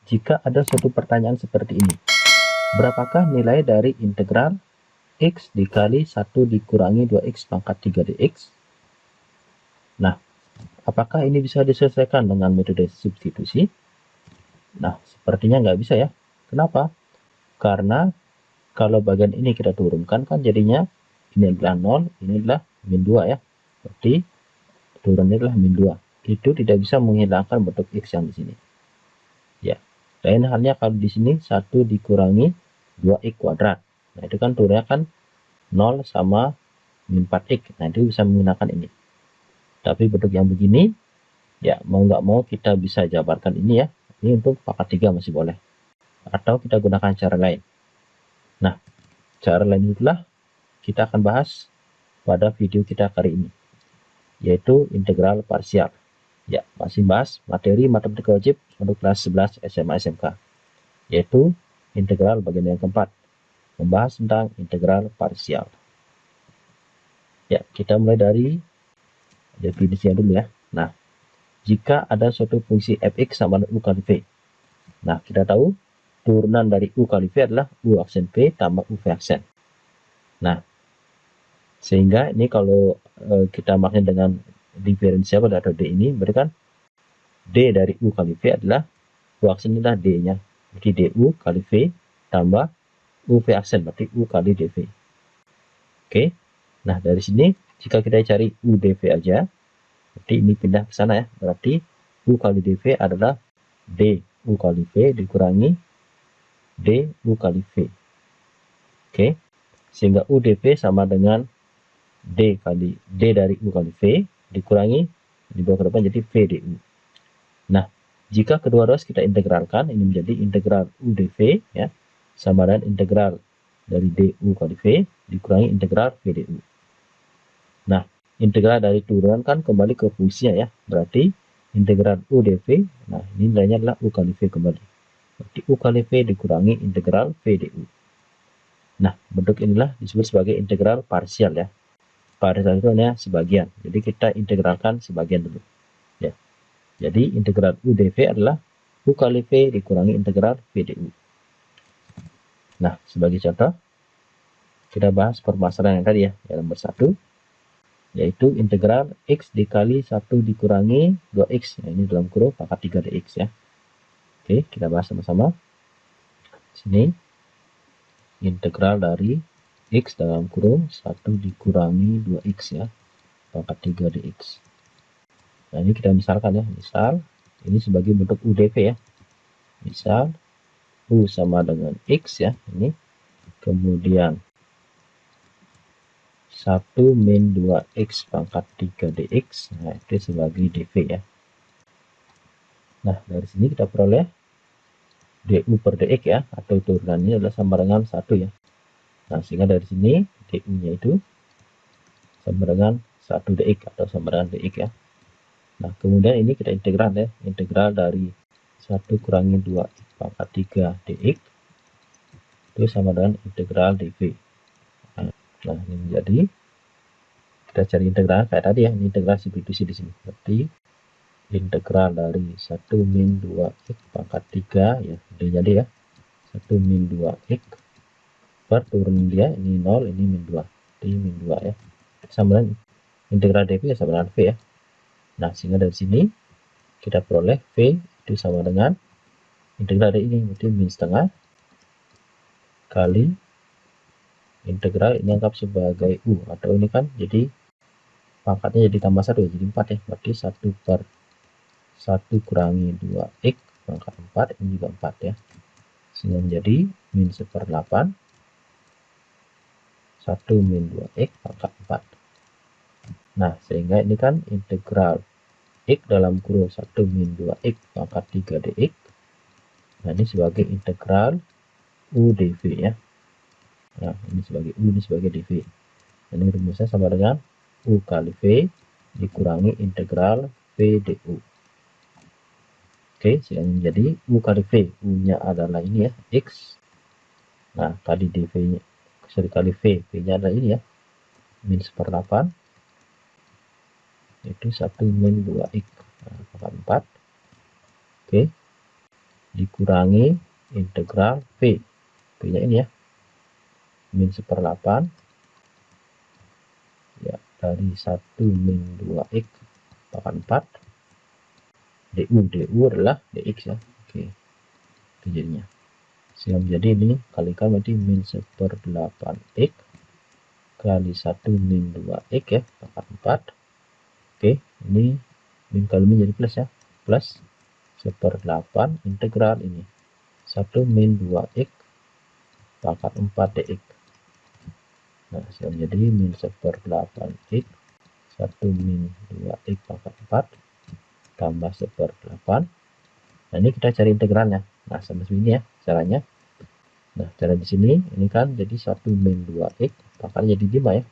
Jika ada suatu pertanyaan seperti ini, berapakah nilai dari integral X dikali 1 dikurangi 2X pangkat 3 dx? Nah, apakah ini bisa diselesaikan dengan metode substitusi? Nah, sepertinya nggak bisa ya. Kenapa? Karena kalau bagian ini kita turunkan kan jadinya ini adalah 0, ini adalah min 2 ya. Berarti turunnya adalah min 2. Itu tidak bisa menghilangkan bentuk X yang di sini. Ya. Lain halnya kalau di sini 1 dikurangi 2X kuadrat. Nah, itu kan turunnya kan 0 sama min 4X. Nah, itu bisa menggunakan ini. Tapi bentuk yang begini, ya mau nggak mau kita bisa jabarkan ini ya. Ini untuk pangkat 3 masih boleh. Atau kita gunakan cara lain. Nah, cara lain itulah kita akan bahas pada video kita kali ini, yaitu integral parsial. Ya, masih bahas materi matematika wajib untuk kelas 11 SMA SMK, yaitu integral bagian yang keempat, membahas tentang integral parsial. Ya, kita mulai dari definisinya dulu ya. Nah, jika ada suatu fungsi fx sama dengan u kali v. Nah, kita tahu turunan dari u kali v adalah u aksen v tambah u v aksen. Nah, sehingga ini kalau kita maknai dengan diferensiabel atau d ini, berarti kan d dari u kali v adalah u aksen adalah d-nya. Jadi du kali v tambah uv aksen, berarti u kali dv. Oke. Nah, dari sini jika kita cari u dv aja, berarti ini pindah ke sana ya. Berarti u kali dv adalah d u kali v dikurangi d u kali v. Oke. Sehingga u dv sama dengan d dari u kali v dikurangi di bawah ke depan jadi v du. Nah, jika kedua ruas kita integralkan, ini menjadi integral u dv ya, sama dengan integral dari du kali v dikurangi integral v du. Nah, integral dari turunan kan kembali ke fungsinya ya, berarti integral u dv, nah ini nilainya adalah u kali v kembali. Berarti u kali v dikurangi integral v du. Nah, bentuk inilah disebut sebagai integral parsial ya. Parsial itu hanya sebagian, jadi kita integralkan sebagian dulu ya. Jadi integral u dv adalah u kali v dikurangi integral v du. Nah, sebagai contoh, kita bahas permasalahan yang tadi ya, yang nomor 1, yaitu integral x dikali 1 dikurangi 2x. Nah, ini dalam kurung pangkat 3 dx ya. Oke, kita bahas sama-sama. Sini, integral dari x dalam kurung 1 dikurangi 2x ya, pangkat 3 dx. Nah, ini kita misalkan ya, misal ini sebagai bentuk u dv ya. Misal u sama dengan x ya, ini. Kemudian 1 min 2x pangkat 3 dx. Nah, itu sebagai dv ya. Nah, dari sini kita peroleh du per dx ya, atau turunannya adalah sama dengan 1 ya. Nah, sehingga dari sini du-nya itu sama dengan 1 dx atau sama dengan dx ya. Nah, kemudian ini kita integral ya, integral dari 1 kurangi 2 pangkat 3 dx itu sama dengan integral dv. Nah, ini menjadi, kita cari integral kayak tadi ya, ini integral substitusi di sini. Berarti integral dari 1 min 2x pangkat 3 ya, udah jadi ya. 1 min 2x per turun dia, ini 0, ini min 2. Jadi min 2 ya. Sama dengan integral dv ya, sama dengan v ya. Nah, sehingga dari sini kita peroleh v itu sama dengan integral dari ini, berarti min setengah kali integral ini anggap sebagai u, atau ini kan jadi pangkatnya jadi tambah 1 ya, jadi 4 ya. Berarti 1 per 1 kurangi 2x pangkat 4, ini juga 4 ya. Sehingga menjadi min 1/8 1 min 2x pangkat 4. Nah, sehingga ini kan integral x dalam kurung 1 min 2x pangkat 3 dx. Nah, ini sebagai integral u dv ya. Nah, ini sebagai u, ini sebagai dv. Nah, ini rumusnya sama dengan u kali v dikurangi integral v du. Oke, sehingga menjadi u kali v, u-nya adalah ini ya, x. Nah, tadi dv-nya, kali v, v-nya adalah ini ya, min 1/8 itu 1 min 2x pangkat 4. Oke, dikurangi integral V. V nya ini ya, min 1/8 ya, dari 1 min 2x pangkat 4 du adalah dx ya. Oke, itu jadinya. Sehingga menjadi ini kalikan berarti min 1/8x kali 1 min 2x ya, pangkat 4. Oke, ini min kali min jadi plus ya, plus 1/8 integral ini 1 min 2x pangkat 4 dx. Nah, sehingga menjadi min 1/8x 1 min 2x pangkat 4 tambah 1/8. Nah, ini kita cari integralnya. Nah, sama seperti ini ya caranya. Nah, cara di sini ini kan jadi 1 min 2x pangkatnya jadi 5 ya.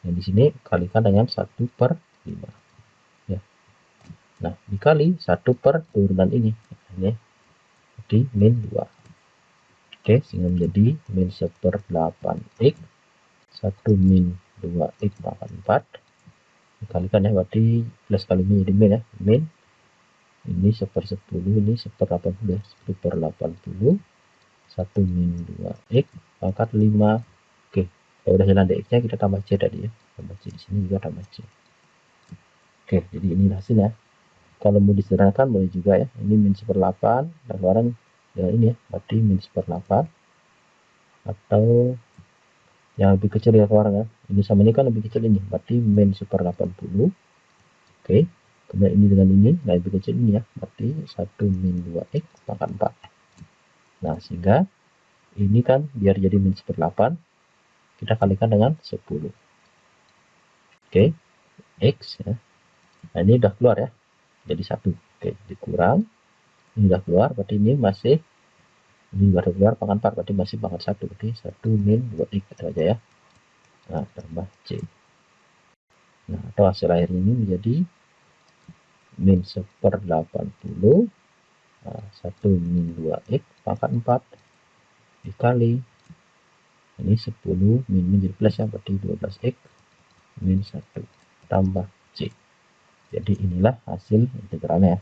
Nah, di sini kalikan dengan 1/5 ya. Nah, dikali 1 per turunan ini. Ini jadi min 2. Oke, sehingga menjadi min 1/8x 1 min 2x pangkat 4 dikalikan ya, berarti plus kali min jadi min ya, min ini 1/10, ini 1/80 ya, 1/80 1 min 2x pangkat 5. Oke, kalau udah jalan dx nya kita tambah c tadi ya, tambah c di sini juga tambah c. Oke, jadi ini hasilnya. Kalau mau disederhanakan boleh juga ya, ini min 1/8 dan keluaran ya ini ya, berarti min 1/8 atau yang lebih kecil ya keluaran ya, ini sama ini kan lebih kecil ini, berarti min 1/80. Oke, kemudian ini dengan ini, nah lebih kecil ini ya, berarti 1 min 2x pangkat 4. Nah, sehingga ini kan biar jadi min 1/8 kita kalikan dengan 10. Oke, x ya. Nah, ini udah keluar ya, jadi 1. Oke, dikurang ini udah keluar, berarti ini masih, ini baru keluar pangkat 4, berarti masih pangkat 1, berarti 1 min 2x itu aja ya. Nah, tambah c. Nah, atau hasil akhirnya ini menjadi min 1/80 1 min 2x pangkat 4 dikali ini 10 min menjadi plus ya, berarti 12x min 1 tambah c. Jadi inilah hasil integralnya ya.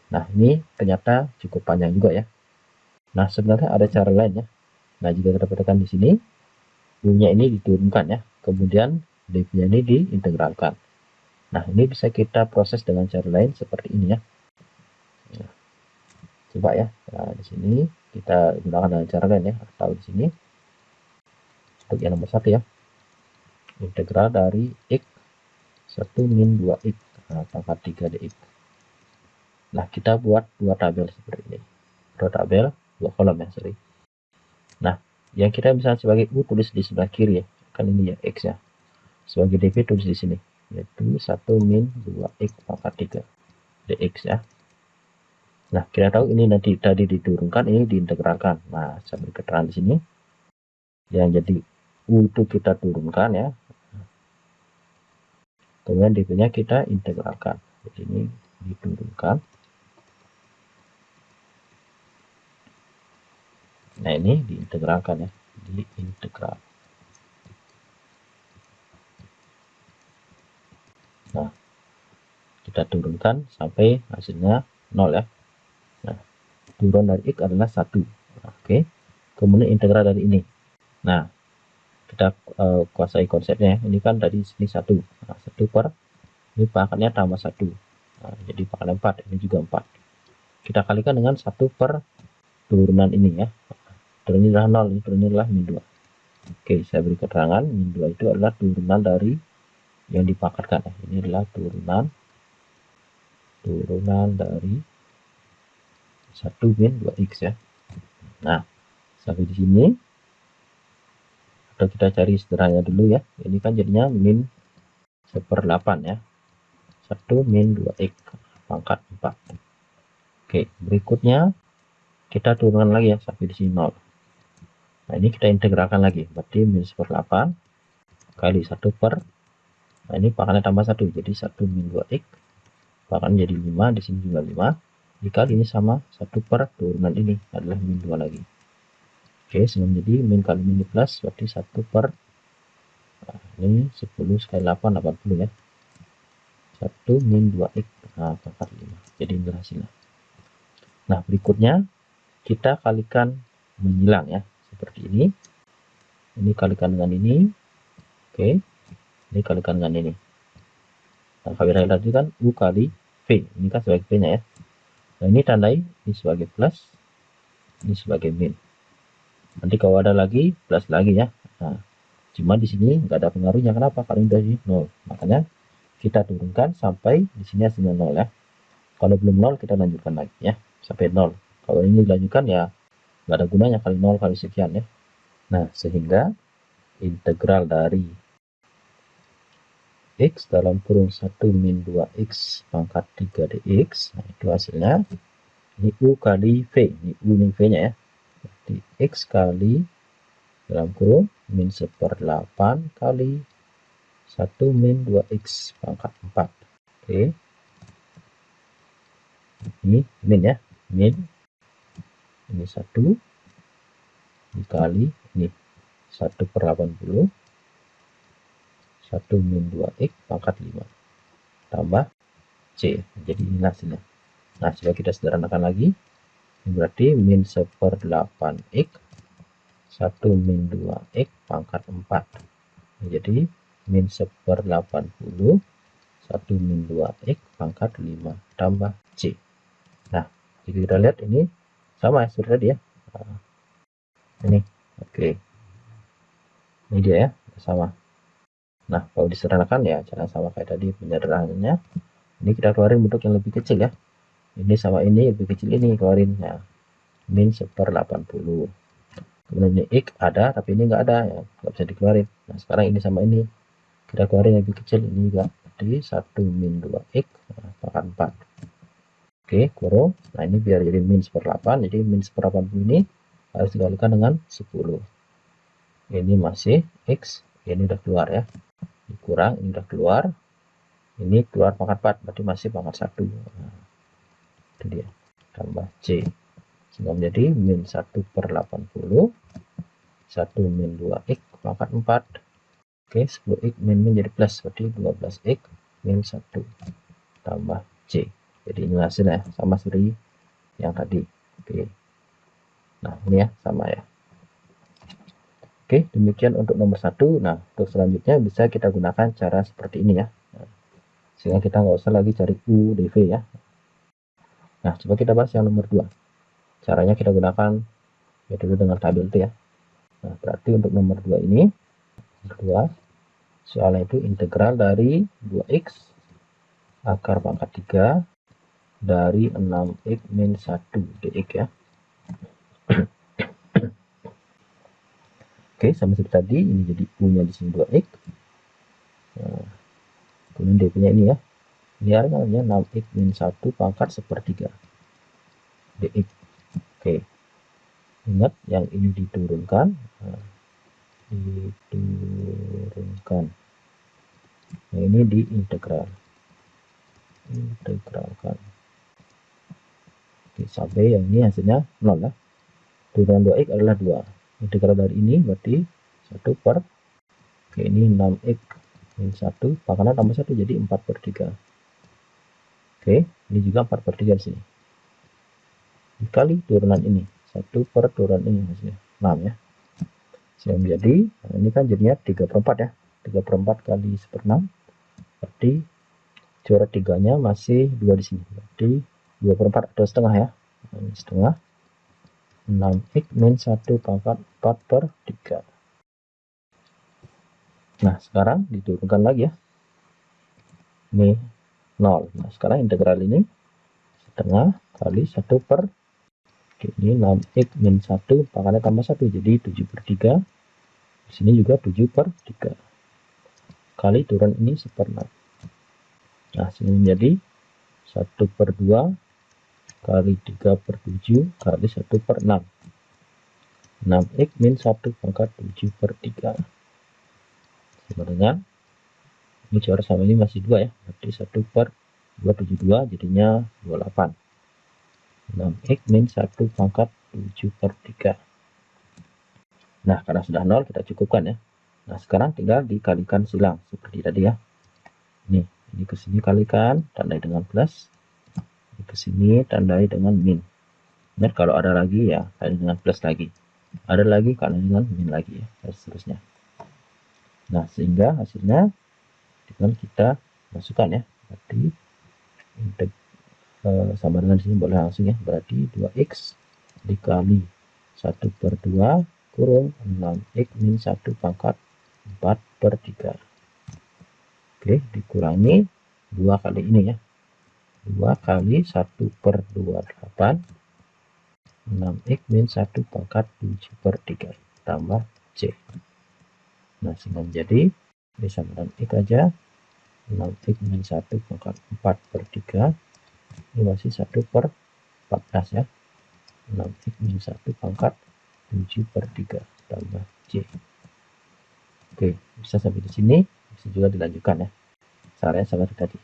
Nah, ini ternyata cukup panjang juga ya. Nah, sebenarnya ada cara lain ya. Nah, jika kita perhatikan di sini, u-nya ini diturunkan ya, kemudian dv-nya ini diintegralkan. Nah, ini bisa kita proses dengan cara lain seperti ini ya. Nah, coba ya. Nah, di sini kita gunakan dengan cara lain ya, atau di sini untuk yang nomor 1 ya, integral dari x 1 min 2x pangkat 3 dx. Nah, kita buat dua tabel seperti ini, dua tabel, dua kolom ya, sorry. Nah, yang kita bisa sebagai u tulis di sebelah kiri ya, kan ini ya x ya. Sebagai dv tulis di sini, yaitu 1 min 2x pangkat 3 dx ya. Nah, kita tahu ini nanti tadi diturunkan, ini diintegralkan. Nah, saya beri keterangan di sini. Yang jadi u itu kita turunkan ya. Kemudian dv-nya kita integralkan. Jadi ini diturunkan. Nah, ini diintegralkan ya, diintegral. Nah, kita turunkan sampai hasilnya 0 ya. Nah, turun dari x adalah 1. Oke. Kemudian integral dari ini. Nah, kita kuasai konsepnya. Ini kan tadi sini 1. Nah, 1 per ini pangkatnya tambah 1. Nah, jadi pangkatnya 4, ini juga 4. Kita kalikan dengan 1 per turunan ini ya. Turunnya adalah 0, ini turunnya adalah min 2. Oke, saya beri keterangan min 2 itu adalah turunan dari yang dipangkatkan ya. Ini adalah turunan dari 1 min 2x ya. Nah, sampai di sini atau kita cari sederhananya dulu ya. Ini kan jadinya min 1/8 ya. 1 min 2x pangkat 4. Oke, berikutnya kita turunkan lagi ya sampai di sini 0. Nah, ini kita integralkan lagi, berarti min 1/8 kali 1 per, nah ini pangkatnya tambah 1, jadi 1 min 2x pangkatnya jadi 5, di sini juga 5, dikali ini sama 1 per turunan ini adalah min 2 lagi. Oke, sehingga menjadi min kali min plus, berarti 1 per, nah, ini 10 sekali 8, 80 ya. 1 min 2x pangkat 5. Jadi ini hasilnya. Nah, berikutnya kita kalikan menyilang ya, seperti ini. Ini kalikan dengan ini. Oke, ini kalikan dengan ini. Nah, kalau tadi kan U kali V, ini kan sebagai V nya ya. Nah, ini tandai ini sebagai plus, ini sebagai min. Nanti kalau ada lagi plus lagi ya. Nah, cuma di sini nggak ada pengaruhnya. Kenapa? Karena ini dari 0. Makanya kita turunkan sampai di sini hasilnya 0 ya. Kalau belum 0 kita lanjutkan lagi ya sampai 0. Kalau ini dilanjutkan ya nggak ada gunanya, kali 0 kali sekian ya. Nah, sehingga integral dari X dalam kurung 1 min 2X pangkat 3 dx. Nah, itu hasilnya. Ini U kali V. Ini U min V nya ya. Jadi X kali dalam kurung min 1/8 kali 1 min 2X pangkat 4. Oke. Ini min ya. Min. Ini 1 dikali ini 1/80. 1 min 2X pangkat 5 tambah C. Jadi ini hasilnya. Nah, coba kita sederhanakan lagi. Ini berarti min 1/8X 1 min 2X pangkat 4. Jadi min 1/80 1 min 2X pangkat 5 tambah C. Nah, jika kita lihat ini sama ya seperti tadi ya. Nah, ini oke. Ini dia ya, sama. Nah, kalau disederhanakan ya jangan sama kayak tadi penyederhanaannya. Ini kita keluarin bentuk yang lebih kecil ya. Ini sama ini lebih kecil, ini keluarin ya. Min 1/80. Kemudian ini X ada tapi ini nggak ada ya, nggak bisa dikeluarin. Nah, sekarang ini sama ini kita keluarin yang lebih kecil, ini juga. Jadi 1 min 2X pangkat 4. Oke, kurung. Nah, ini biar jadi min 1/8. Jadi min 1/80 ini harus dikalikan dengan 10. Ini masih X, ini udah keluar ya. Dikurang, ini udah keluar. Ini keluar pangkat 4, berarti masih pangkat 1. Nah, itu dia. Tambah C. Sehingga menjadi min 1/80. 1 min 2X pangkat 4. Oke, 10X min menjadi plus, berarti 12X min 1 tambah C. Jadi ini hasilnya sama seperti yang tadi. Oke. Nah, ini ya sama ya. Oke, demikian untuk nomor 1. Nah, untuk selanjutnya bisa kita gunakan cara seperti ini ya. Sehingga kita nggak usah lagi cari U, dV ya. Nah, coba kita bahas yang nomor 2. Caranya kita gunakan metode dengan tabel T ya. Nah, berarti untuk nomor 2 ini, nomor 2, soalnya itu integral dari 2X akar pangkat 3 dari 6X min 1 dx ya. Oke, sama seperti tadi, ini jadi U-nya di sini 2X. Nah, kemudian dp-nya ini ya. Ini artinya 6X min 1 pangkat 1/3 dx. Oke. Ingat yang ini diturunkan. Nah, diturunkan. Nah, ini diintegral. Integralkan. Oke, sampai yang ini hasilnya 0 ya. Turunan 2X adalah 2. Integral dari ini berarti 1 per, oke, ini 6X min 1 pangkatnya tambah 1 jadi 4/3. Oke, ini juga 4/3 di sini. Dikali turunan ini 1 per turunan ini hasilnya 6 ya. Sehingga menjadi, nah ini kan jadinya 3/4 ya. 3/4 kali 1/6 berarti coret 3-nya masih 2 di sini. Berarti 2/4 atau setengah ya. Nah, ini setengah. 6X min 1 pangkat 4/3. Nah, sekarang diturunkan lagi ya. Ini 0. Nah, sekarang integral ini setengah kali 1 per, oke, ini 6X min 1 pangkatnya tambah 1 jadi 7/3. Di sini juga 7/3. Kali turun ini 1/6. Nah, sini menjadi 1/2 kali 3/7 kali 1/6. 6X min 1 pangkat 7/3. Sama dengan, ini coret sama ini masih 2 ya. Berarti 1/272 jadinya 28. 6X min 1 pangkat 7/3. Nah, karena sudah 0 kita cukupkan ya. Nah, sekarang tinggal dikalikan silang seperti tadi ya. Ini ke sini kalikan, tandai dengan plus. Ini ke sini tandai dengan min. Dan kalau ada lagi ya kali dengan plus lagi. Ada lagi kali dengan min lagi ya, dan seterusnya. Nah, sehingga hasilnya tinggal kita masukkan ya. Berarti sama dengan sini boleh langsung ya. Berarti 2x dikali 1/2 kurung 6x min 1 pangkat 4/3. Oke, dikurangi 2 kali ini ya. 2 kali 1/28 6x min 1 pangkat 7/3 tambah C. Nah, sehingga menjadi ini sama dengan X aja 6x min 1 pangkat 4/3 ini masih 1/14 ya. 6x min 1 pangkat 7/3 tambah C. Oke, bisa sampai di sini, bisa juga dilanjutkan ya. Caranya sama tadi.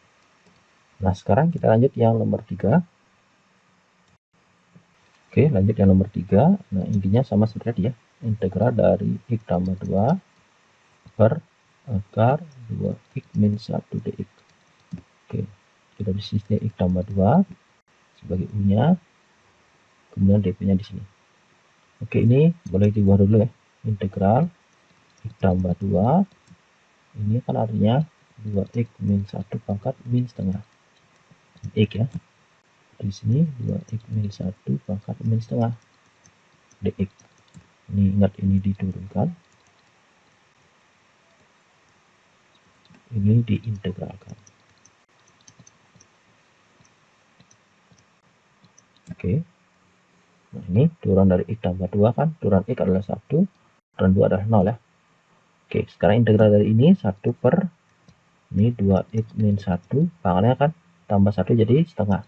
Nah, sekarang kita lanjut yang nomor 3. Oke, lanjut yang nomor 3. Nah, intinya sama seperti tadi ya. Integral dari X tambah 2 per akar 2x min 1 dx. Oke, kita di sini X tambah 2 sebagai U-nya, kemudian dp-nya di sini. Oke, ini boleh dibuat dulu ya. Integral X tambah 2 ini kan artinya 2x min 1 pangkat min setengah x ya. Di sini 2x min 1 pangkat min setengah dx. Ini ingat, ini diturunkan, ini diintegralkan. Oke, nah ini turun dari x tambah 2 kan, turun x adalah 1, turun 2 adalah 0 ya. Oke, sekarang integral dari ini 1 per ini 2x min 1 pangkalnya kan tambah 1 jadi setengah.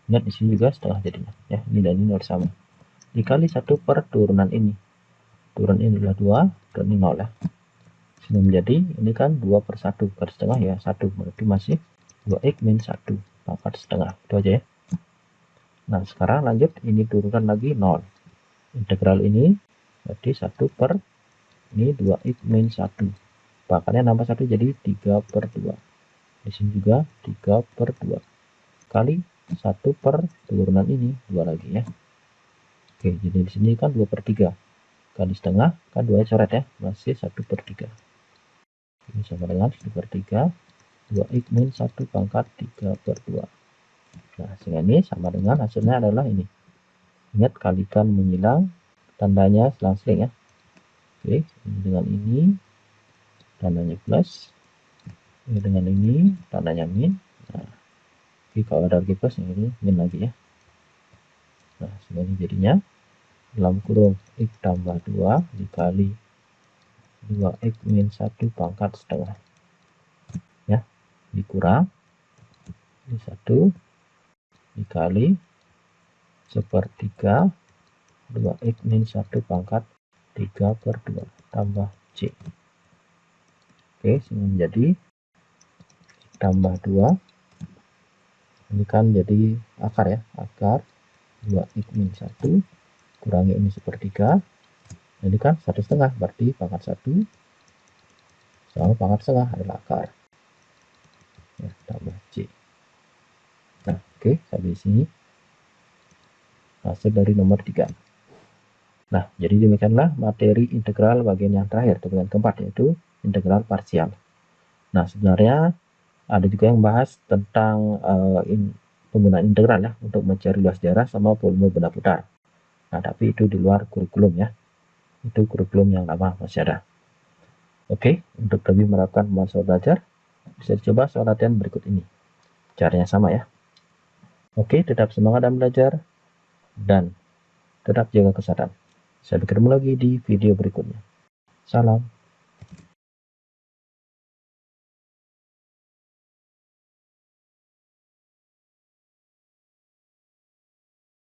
Ingat di sini juga setengah jadinya ya. Ini dan ini sama. Dikali 1 per turunan ini. Turun ini adalah 2, turun ini 0 ya. Sehingga menjadi ini kan 2 per 1 per setengah ya 1, berarti masih 2x min 1 pangkat setengah. Itu aja ya. Nah, sekarang lanjut ini turunkan lagi 0. Integral ini berarti 1 per ini 2x min 1. Pangkalnya nambah 1 jadi 3/2. Di sini juga 3/2 kali 1 per turunan ini 2 lagi ya. Oke, jadi di sini kan 2/3 kali setengah kan 2 coret ya, masih 1/3. Ini sama dengan 1/3 2x min 1 pangkat 3/2. Nah, sehingga ini sama dengan hasilnya adalah ini. Ingat, kalikan menyilang, tandanya selang-seling ya. Oke, ini dengan ini tandanya plus, ini dengan ini tandanya min. Nah, oke, kalau ada lagi plus ini min lagi ya. Nah, sehingga ini jadinya dalam kurung x tambah 2 dikali 2x min 1 pangkat setengah ya, dikurang ini 1 dikali 1/3 2x min 1 pangkat 3/2 tambah C. Oke, sehingga menjadi tambah 2 ini kan jadi akar ya, akar 2x min 1 kurangi ini 1/3, ini kan 1/2 berarti pangkat 1 sama pangkat setengah adalah akar ya, tambah C. Nah, oke, sampai sini hasil dari nomor 3. Nah, jadi demikianlah materi integral bagian yang terakhir, bagian keempat, yaitu integral parsial. Nah, sebenarnya ada juga yang bahas tentang penggunaan integral ya untuk mencari luas daerah sama volume benda putar. Nah, tapi itu di luar kurikulum ya. Itu kurikulum yang lama masih ada. Oke, untuk lebih menerapkan soal belajar, bisa dicoba soal latihan berikut ini. Caranya sama ya. Oke, tetap semangat dalam belajar dan tetap jaga kesehatan. Sampai ketemu lagi di video berikutnya. Salam.